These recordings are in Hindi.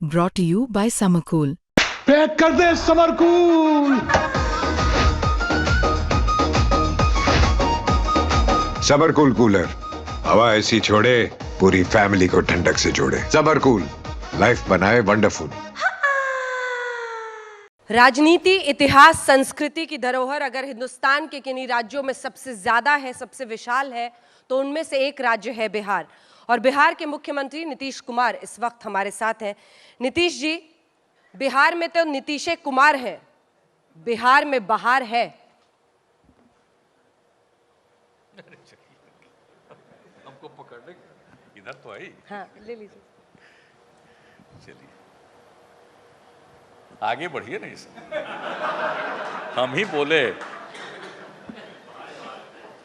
brought to you by Summercool. Pack कर दे समरकूल। समरकूल कूलर हवा ऐसी छोड़े पूरी फैमिली को ठंडक से जोड़े। समरकूल लाइफ बनाए वंडरफुल। राजनीति, इतिहास, संस्कृति की धरोहर अगर हिंदुस्तान के किन्हीं राज्यों में सबसे ज्यादा है, सबसे विशाल है, तो उनमें से एक राज्य है बिहार। और बिहार के मुख्यमंत्री नीतीश कुमार इस वक्त हमारे साथ हैं। नीतीश जी, बिहार में तो नीतीश कुमार है, बिहार में बहार है। हमको पकड़ने इधर तो आई। हाँ, ले लीजिए। चलिए आगे बढ़िए नहीं सर, हम ही बोले।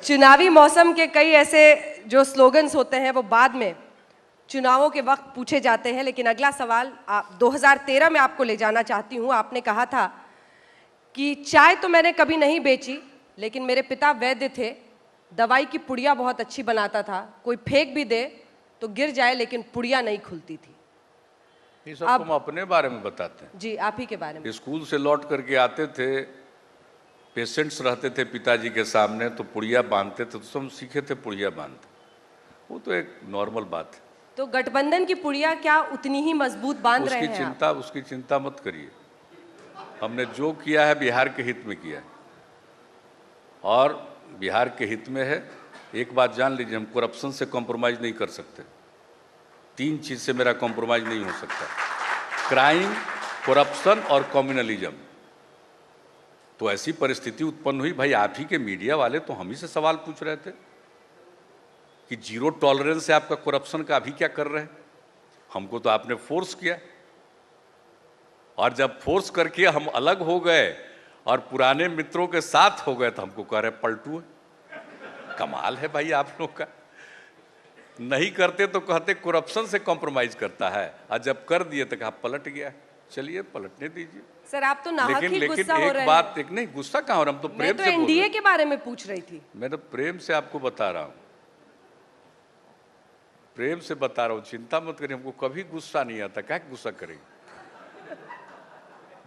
चुनावी मौसम के कई ऐसे जो स्लोगन्स होते हैं वो बाद में चुनावों के वक्त पूछे जाते हैं, लेकिन अगला सवाल 2013 में आपको ले जाना चाहती हूँ। आपने कहा था कि चाय तो मैंने कभी नहीं बेची, लेकिन मेरे पिता वैद्य थे, दवाई की पुड़िया बहुत अच्छी बनाता था, कोई फेंक भी दे तो गिर जाए लेकिन पुड़िया नहीं खुलती थी। ये सब तुम अपने बारे में बताते हैं। जी, आप ही के बारे में। स्कूल से लौट करके आते थे, पेशेंट्स रहते थे पिताजी के सामने, तो पुड़िया बांधते थे, तो हम सीखे थे पुड़िया बांधते। वो तो एक नॉर्मल बात है। तो गठबंधन की पुड़िया क्या उतनी ही मजबूत बांध रहे हैं आप? उसकी चिंता मत करिए। हमने जो किया है बिहार के हित में किया है, और बिहार के हित में है। एक बात जान लीजिए, हम करप्शन से कॉम्प्रोमाइज़ नहीं कर सकते। 3 चीज़ से मेरा कॉम्प्रोमाइज़ नहीं हो सकता: क्राइम, करप्शन और कम्युनलिज्म। तो ऐसी परिस्थिति उत्पन्न हुई, भाई आप ही के मीडिया वाले तो हम ही से सवाल पूछ रहे थे कि जीरो टॉलरेंस है आपका करप्शन का, अभी क्या कर रहे हैं। हमको तो आपने फोर्स किया, और जब फोर्स करके हम अलग हो गए और पुराने मित्रों के साथ हो गए तो हमको कह रहे पलटू है। कमाल है भाई आप लोग का। नहीं करते तो कहते करप्शन से कॉम्प्रोमाइज करता है, और जब कर दिए तो कहा पलट गया। चलिए पलटने दीजिए। सर, आप तो नाहक ही गुस्सा हो रहे हैं। एक बात, एक नहीं गुस्सा कहाँ हो रहा, हम तो प्रेम से बोल रहे हैं। मैं तो एनडीए के बारे में पूछ रही थी। मैं तो प्रेम से आपको बता रहा हूँ, प्रेम से बता रहा हूँ, चिंता मत करिए। हमको कभी गुस्सा नहीं आता, क्या गुस्सा करेंगे।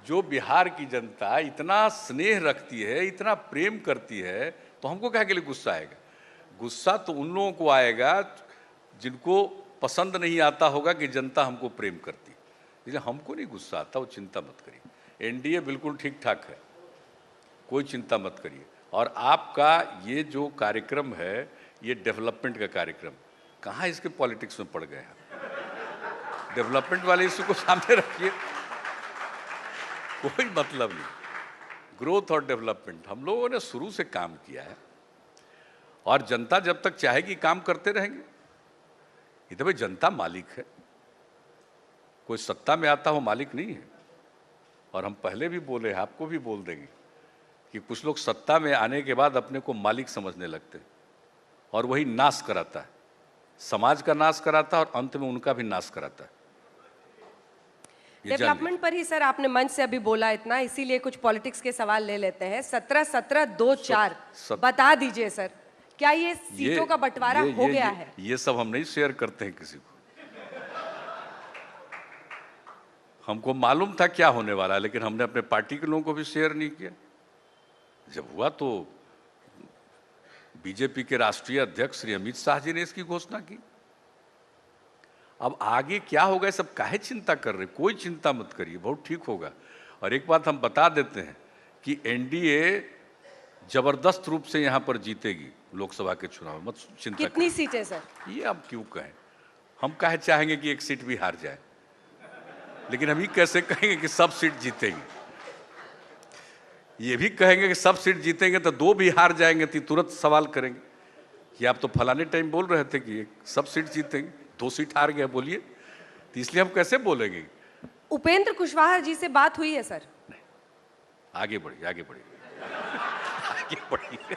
जो बिहार की जनता इतना स्नेह रखती है, इतना प्रेम करती है, तो हमको क्या के लिए गुस्सा आएगा। गुस्सा तो उन लोगों को आएगा जिनको पसंद नहीं आता होगा कि जनता हमको प्रेम करती। इसलिए हमको नहीं गुस्सा आता, वो चिंता मत करिए। एनडीए बिल्कुल ठीक ठाक है, कोई चिंता मत करिए। और आपका ये जो कार्यक्रम है, ये डेवलपमेंट का कार्यक्रम, कहाँ इसके पॉलिटिक्स में पड़ गए हैं। डेवलपमेंट वाले इशू को सामने रखिए, कोई मतलब नहीं। ग्रोथ और डेवलपमेंट हम लोगों ने शुरू से काम किया है, और जनता जब तक चाहेगी काम करते रहेंगे। इधर भाई जनता मालिक है, कोई सत्ता में आता हो मालिक नहीं है। और हम पहले भी बोले हैं, आपको भी बोल देंगे कि कुछ लोग सत्ता में आने के बाद अपने को मालिक समझने लगते हैं, और वही नाश कराता है, समाज का नाश कराता है, और अंत में उनका भी नाश कराता है। डेवलपमेंट पर ही सर आपने मंच से अभी बोला इतना, इसीलिए कुछ पॉलिटिक्स के सवाल ले लेते हैं। 17-17-2-4 बता दीजिए सर, क्या ये सीटों का बंटवारा हो गया है? ये सब हम नहीं शेयर करते हैं किसी को। हमको मालूम था क्या होने वाला है, लेकिन हमने अपने पार्टी के लोगों को भी शेयर नहीं किया। जब हुआ तो बीजेपी के राष्ट्रीय अध्यक्ष श्री अमित शाह जी ने इसकी घोषणा की। अब आगे क्या होगा, सब काहे चिंता कर रहे, कोई चिंता मत करिए, बहुत ठीक होगा। और एक बात हम बता देते हैं कि एनडीए जबरदस्त रूप से यहाँ पर जीतेगी लोकसभा के चुनाव में, मत चिंता। कितनी सीटें सर? ये आप क्यों कहें, हम काहे चाहेंगे कि एक सीट भी हार जाए, लेकिन हम ये कैसे कहेंगे कि सब सीट जीतेंगे। ये भी कहेंगे कि सब सीट जीतेंगे तो 2 भी हार जाएंगे तो तुरंत सवाल करेंगे कि आप तो फलाने टाइम बोल रहे थे कि सब सीट जीतेंगे, 2 सीट हार गए, बोलिए। तो इसलिए हम कैसे बोलेंगे। उपेंद्र कुशवाहा जी से बात हुई है सर? नहीं, आगे बढ़िए, आगे बढ़िए, आगे बढ़िए।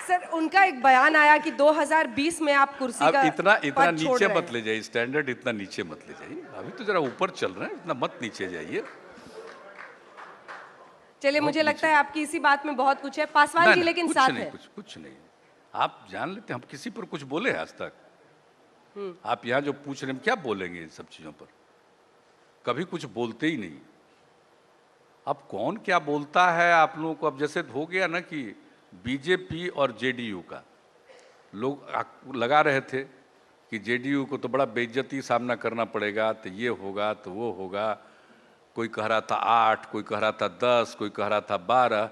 सर, उनका एक बयान आया कि 2020 में आप कुर्सी का इतना नीचे मत ले जाइए, स्टैंडर्ड इतना नीचे मत ले जाइए। अभी तो जरा ऊपर चल रहे हैं, इतना मत नीचे जाइए। चलिए, मुझे लगता है आपकी इसी बात में बहुत कुछ है। पासवान जी लेकिन साथ है। कुछ नहीं, आप जान लेते, हम किसी पर कुछ बोले हैं आज तक? आप यहाँ जो पूछ रहे हैं क्या बोलेंगे इन सब चीजों पर? कभी कुछ बोलते ही नहीं। अब कौन क्या बोलता है आप लोगों को, अब जैसे हो गया ना कि बीजेपी और जेडीयू का लोग लगा रहे थे कि जेडीयू को तो बड़ा बेइज्जती सामना करना पड़ेगा, तो ये होगा तो वो होगा। कोई कह रहा था 8, कोई कह रहा था 10, कोई कह रहा था 12,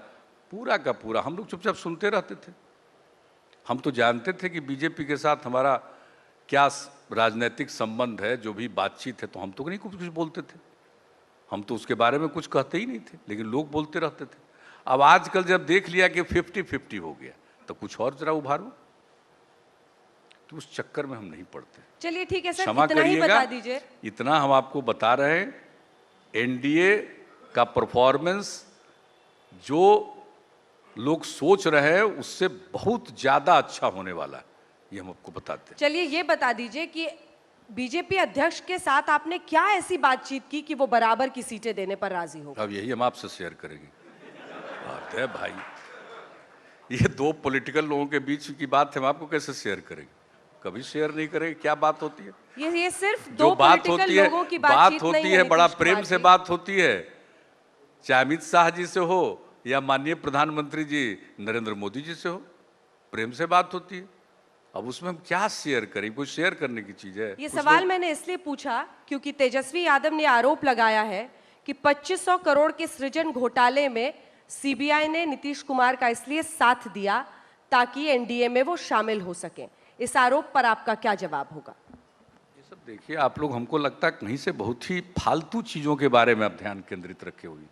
पूरा का पूरा हम लोग चुपचाप सुनते रहते थे। हम तो जानते थे कि बीजेपी के साथ हमारा क्या राजनीतिक संबंध है, जो भी बातचीत है, तो हम तो नहीं कुछ बोलते थे, हम तो उसके बारे में कुछ कहते ही नहीं थे, लेकिन लोग बोलते रहते थे। अब आजकल जब देख लिया कि 50-50 हो गया, तो कुछ और जरा उभारो, तो उस चक्कर में हम नहीं पड़ते। चलिए ठीक है सर, क्षमा इतना ही करिएगा, बता दीजिए। इतना हम आपको बता रहे हैं, एनडीए का परफॉर्मेंस जो लोग सोच रहे हैं उससे बहुत ज्यादा अच्छा होने वाला है, ये हम आपको बताते हैं। चलिए ये बता दीजिए कि बीजेपी अध्यक्ष के साथ आपने क्या ऐसी बातचीत की कि वो बराबर की सीटें देने पर राजी हो? अब यही हम आपसे शेयर करेंगे। बात है भाई, ये दो पॉलिटिकल लोगों के बीच की बात है, हम आपको कैसे शेयर करेंगे? कभी शेयर नहीं करेंगे। क्या बात होती है? ये सिर्फ जो दो बात पॉलिटिकल होती है, लोगों की बात बातचीत होती नहीं है, बड़ा नीतीश प्रेम कुमार से जी। बात होती है, चाहे अमित शाह जी से हो या माननीय प्रधानमंत्री जी नरेंद्र मोदी जी से हो, प्रेम से बात होती है। अब उसमें हम क्या शेयर करें? कोई शेयर करने की चीज है? ये कुछ सवाल लोग- मैंने इसलिए पूछा क्योंकि तेजस्वी यादव ने आरोप लगाया है कि 2500 करोड़ के सृजन घोटाले में सीबीआई ने नीतीश कुमार का इसलिए साथ दिया ताकि एनडीए में वो शामिल हो सके। इस आरोप पर आपका क्या जवाब होगा? ये सब देखिए, आप लोग, हमको लगता है कहीं से बहुत ही फालतू चीजों के बारे में आप ध्यान केंद्रित रखे हुए।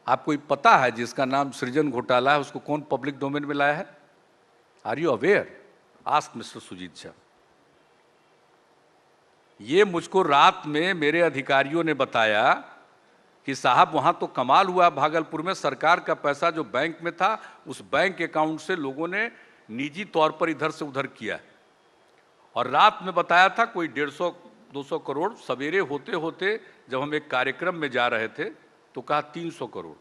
आपको पता है जिसका नाम सृजन घोटाला है उसको कौन पब्लिक डोमेन में लाया है? Are you aware? Ask mister Sujeet Jha. ये मुझको रात में मेरे अधिकारियों ने बताया कि साहब वहां तो कमाल हुआ, भागलपुर में सरकार का पैसा जो बैंक में था उस बैंक अकाउंट से लोगों ने निजी तौर पर इधर से उधर किया। और रात में बताया था कोई 150-200 करोड़। सवेरे होते होते जब हम एक कार्यक्रम में जा रहे थे तो कहा 300 करोड़।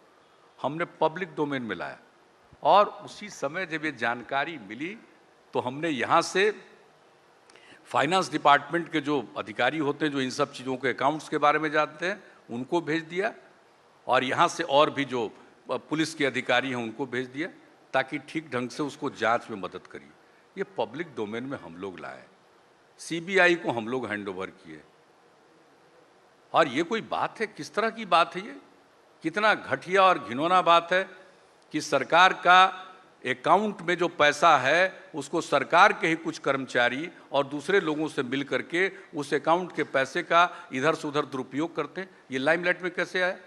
हमने पब्लिक डोमेन में लाया और उसी समय जब ये जानकारी मिली तो हमने यहाँ से फाइनेंस डिपार्टमेंट के जो अधिकारी होते हैं, जो इन सब चीज़ों के अकाउंट्स के बारे में जानते हैं, उनको भेज दिया और यहाँ से और भी जो पुलिस के अधिकारी हैं उनको भेज दिया ताकि ठीक ढंग से उसको जांच में मदद करिए। ये पब्लिक डोमेन में हम लोग लाए, सीबीआई को हम लोग हैंड ओवर किए। और ये कोई बात है? किस तरह की बात है ये? कितना घटिया और घिनौना बात है कि सरकार का अकाउंट में जो पैसा है उसको सरकार के ही कुछ कर्मचारी और दूसरे लोगों से मिल करके उस अकाउंट के पैसे का इधर से उधर दुरुपयोग करते हैं। ये लाइमलाइट में कैसे आया?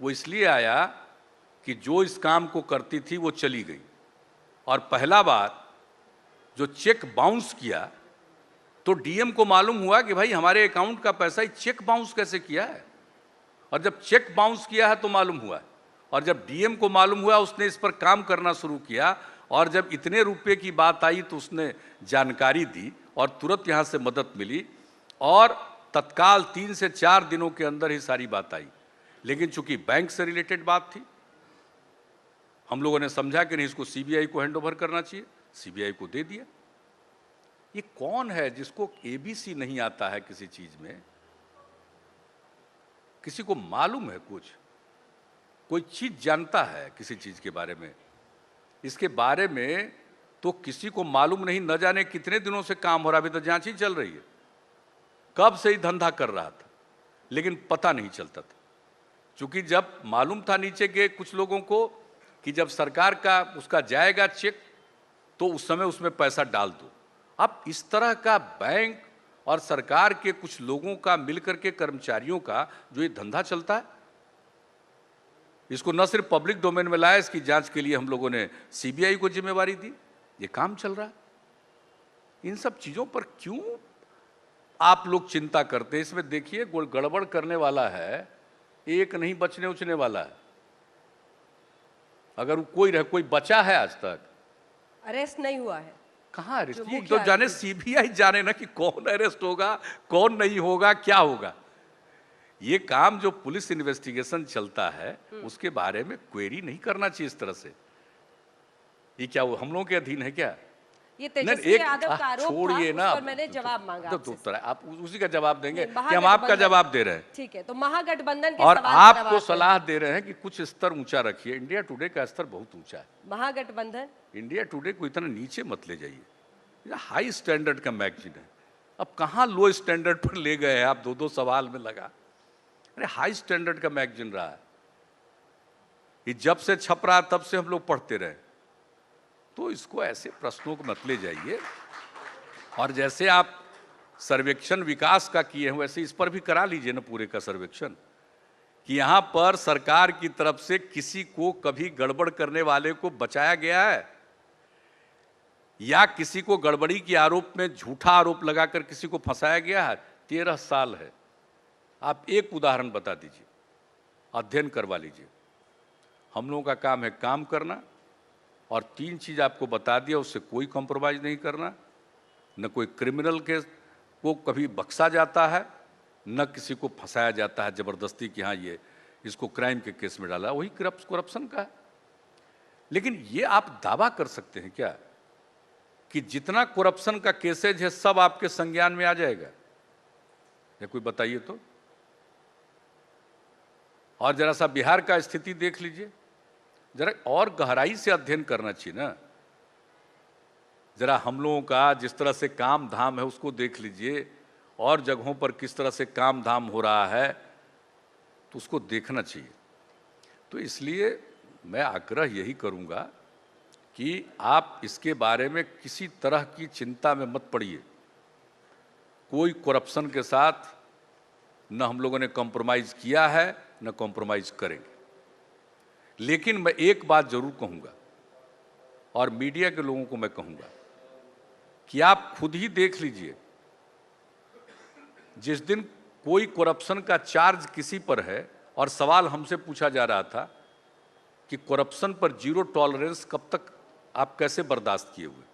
वो इसलिए आया कि जो इस काम को करती थी वो चली गई और पहला बार जो चेक बाउंस किया तो डीएम को मालूम हुआ कि भाई हमारे अकाउंट का पैसा ही चेक बाउंस कैसे किया है। और जब चेक बाउंस किया है तो मालूम हुआ, और जब डीएम को मालूम हुआ उसने इस पर काम करना शुरू किया और जब इतने रुपए की बात आई तो उसने जानकारी दी और तुरंत यहाँ से मदद मिली और तत्काल 3 से 4 दिनों के अंदर ही सारी बात आई। लेकिन चूंकि बैंक से रिलेटेड बात थी, हम लोगों ने समझा कि नहीं इसको सीबीआई को हैंड ओवर करना चाहिए, सीबीआई को दे दिया। ये कौन है जिसको एबीसी नहीं आता है किसी चीज में? किसी को मालूम है कुछ? कोई चीज जानता है किसी चीज के बारे में? इसके बारे में तो किसी को मालूम नहीं, न जाने कितने दिनों से काम हो रहा है। अभी तो जांच ही चल रही है, कब से ही धंधा कर रहा था लेकिन पता नहीं चलता था। क्योंकि जब मालूम था नीचे के कुछ लोगों को कि जब सरकार का उसका जाएगा चेक तो उस समय उसमें पैसा डाल दो। अब इस तरह का बैंक और सरकार के कुछ लोगों का मिलकर के कर्मचारियों का जो ये धंधा चलता है, इसको न सिर्फ पब्लिक डोमेन में लाया, इसकी जांच के लिए हम लोगों ने सीबीआई को जिम्मेवारी दी। ये काम चल रहा है। इन सब चीजों पर क्यों आप लोग चिंता करते हैं? इसमें देखिए गड़बड़ करने वाला है, एक नहीं बचने उचने वाला है। अगर कोई बचा है आज तक? अरेस्ट नहीं हुआ है। कहाँ अरेस्ट? जो ये मुख्य तो जाने सीबीआई जाने ना कि कौन अरेस्ट होगा, कौन नहीं होगा, क्या होगा। ये काम जो पुलिस इन्वेस्टिगेशन चलता है उसके बारे में क्वेरी नहीं करना चाहिए इस तरह से। ये क्या वो हम लोगों के अधीन है क्या? ये नहीं, तेजस्वी यादव का आरोप था, छोड़िए उस ना, पर मैंने जवाब मांगा तो आपसे। उत्तर है, आप उसी का जवाब देंगे नहीं, कि हम आपका महागठबंधन- जवाब दे रहे हैं। ठीक है, तो महागठबंधन के और सवाल पर अब आपको आते हैं। सलाह दे रहे हैं कि कुछ स्तर ऊंचा रखिए। इंडिया टुडे का स्तर बहुत ऊंचा है। महागठबंधन इंडिया टुडे को इतना नीचे मत ले जाइए, ये हाई स्टैंडर्ड का मैगजीन है। अब कहाँ लो स्टैंडर्ड पर ले गए हैं आप, दो दो सवाल में लगा। अरे हाई स्टैंडर्ड का मैगजीन रहा है, ये जब से छप रहा तब से हम लोग पढ़ते रहे। तो इसको ऐसे प्रश्नों को मत ले जाइए। और जैसे आप सर्वेक्षण विकास का किए हैं, वैसे इस पर भी करा लीजिए ना पूरे का सर्वेक्षण, कि यहाँ पर सरकार की तरफ से किसी को कभी गड़बड़ करने वाले को बचाया गया है, या किसी को गड़बड़ी के आरोप में झूठा आरोप लगाकर किसी को फंसाया गया है। 13 साल है। आप एक उदाहरण बता दीजिए, अध्ययन करवा लीजिए। हम लोगों का काम है काम करना, और 3 चीज आपको बता दिया, उससे कोई कॉम्प्रोमाइज नहीं करना। न कोई क्रिमिनल केस को कभी बख्शा जाता है, न किसी को फंसाया जाता है जबरदस्ती कि हाँ ये इसको क्राइम के केस में डाला, वही करप्शन का है। लेकिन ये आप दावा कर सकते हैं क्या कि जितना करप्शन का केसेज है सब आपके संज्ञान में आ जाएगा? या कोई बताइए तो। और जरा सा बिहार का स्थिति देख लीजिए, जरा और गहराई से अध्ययन करना चाहिए ना। जरा हम लोगों का जिस तरह से काम धाम है उसको देख लीजिए, और जगहों पर किस तरह से काम धाम हो रहा है तो उसको देखना चाहिए। तो इसलिए मैं आग्रह यही करूंगा कि आप इसके बारे में किसी तरह की चिंता में मत पड़िए। कोई करप्शन के साथ न हम लोगों ने कॉम्प्रोमाइज़ किया है, न कॉम्प्रोमाइज़ करेंगे। लेकिन मैं एक बात जरूर कहूँगा, और मीडिया के लोगों को मैं कहूँगा कि आप खुद ही देख लीजिए, जिस दिन कोई करप्शन का चार्ज किसी पर है और सवाल हमसे पूछा जा रहा था कि करप्शन पर 0 टॉलरेंस कब तक आप कैसे बर्दाश्त किए हुए,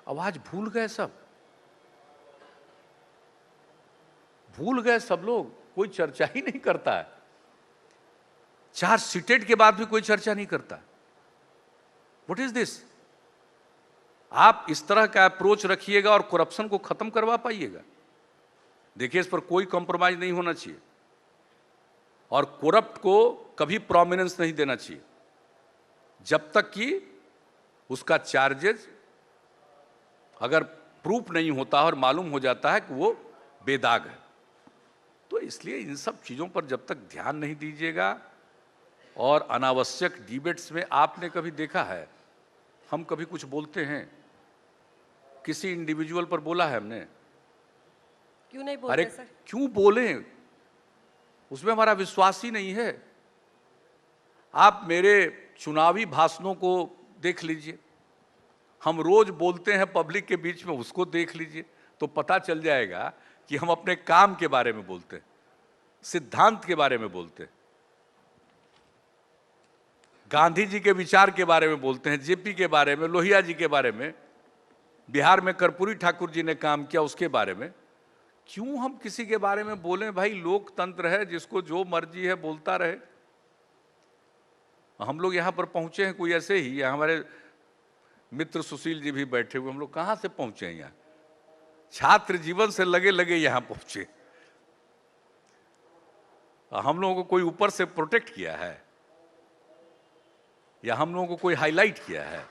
अब आज भूल गए सब, भूल गए सब लोग, कोई चर्चा ही नहीं करता है। चार्जशीटेड के बाद भी कोई चर्चा नहीं करता। What is this? आप इस तरह का अप्रोच रखिएगा और करप्शन को खत्म करवा पाइएगा। देखिए, इस पर कोई कॉम्प्रोमाइज नहीं होना चाहिए, और करप्ट को कभी प्रोमिनेंस नहीं देना चाहिए जब तक कि उसका चार्जेस अगर प्रूफ नहीं होता और मालूम हो जाता है कि वो बेदाग है। तो इसलिए इन सब चीज़ों पर जब तक ध्यान नहीं दीजिएगा, और अनावश्यक डिबेट्स में आपने कभी देखा है हम कभी कुछ बोलते हैं, किसी इंडिविजुअल पर बोला है हमने? क्यों नहीं बोलते अरे सर? क्यों बोलें, उसमें हमारा विश्वास ही नहीं है। आप मेरे चुनावी भाषणों को देख लीजिए, हम रोज बोलते हैं पब्लिक के बीच में, उसको देख लीजिए तो पता चल जाएगा कि हम अपने काम के बारे में बोलते हैं, सिद्धांत के बारे में बोलते हैं, गांधी जी के विचार के बारे में बोलते हैं, जेपी के बारे में, लोहिया जी के बारे में, बिहार में कर्पूरी ठाकुर जी ने काम किया उसके बारे में। क्यों हम किसी के बारे में बोलें? भाई लोकतंत्र है, जिसको जो मर्जी है बोलता रहे। हम लोग यहाँ पर पहुंचे हैं कोई ऐसे ही, यहाँ हमारे मित्र सुशील जी भी बैठे हुए, हम लोग कहाँ से पहुंचे हैं यहाँ? छात्र जीवन से लगे लगे यहाँ पहुंचे। हम लोगों को कोई ऊपर से प्रोटेक्ट किया है, या हम लोगों को कोई हाईलाइट किया है?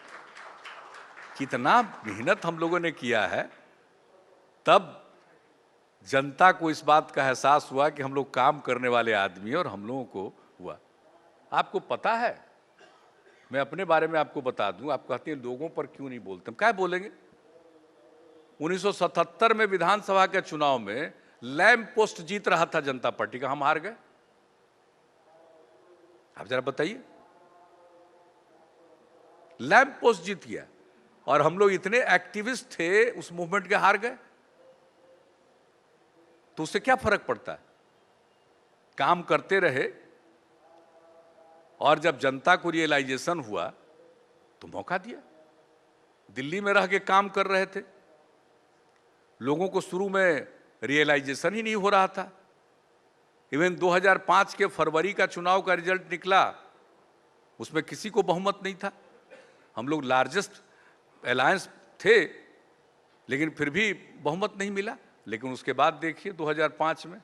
कितना मेहनत हम लोगों ने किया है, तब जनता को इस बात का एहसास हुआ कि हम लोग काम करने वाले आदमी हैं, और हम लोगों को हुआ। आपको पता है, मैं अपने बारे में आपको बता दूं, आप कहते हैं लोगों पर क्यों नहीं बोलते, हम क्या बोलेंगे? 1977 में विधानसभा के चुनाव में लैंप पोस्ट जीत रहा था जनता पार्टी का, हम हार गए। आप जरा बताइए, लैंप पोस्ट जीत गया, और हम लोग इतने एक्टिविस्ट थे उस मूवमेंट के, हार गए। तो उससे क्या फर्क पड़ता है? काम करते रहे, और जब जनता को रियलाइजेशन हुआ तो मौका दिया। दिल्ली में रह के काम कर रहे थे, लोगों को शुरू में रियलाइजेशन ही नहीं हो रहा था। इवन 2005 के फरवरी का चुनाव का रिजल्ट निकला, उसमें किसी को बहुमत नहीं था। हम लोग लार्जेस्ट अलायंस थे, लेकिन फिर भी बहुमत नहीं मिला। लेकिन उसके बाद देखिए 2005 में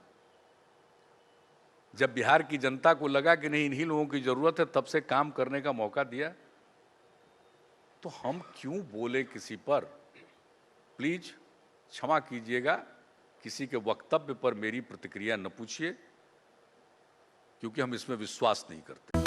जब बिहार की जनता को लगा कि नहीं इन्हीं लोगों की जरूरत है, तब से काम करने का मौका दिया। तो हम क्यों बोले किसी पर? प्लीज क्षमा कीजिएगा, किसी के वक्तव्य पर मेरी प्रतिक्रिया न पूछिए, क्योंकि हम इसमें विश्वास नहीं करते।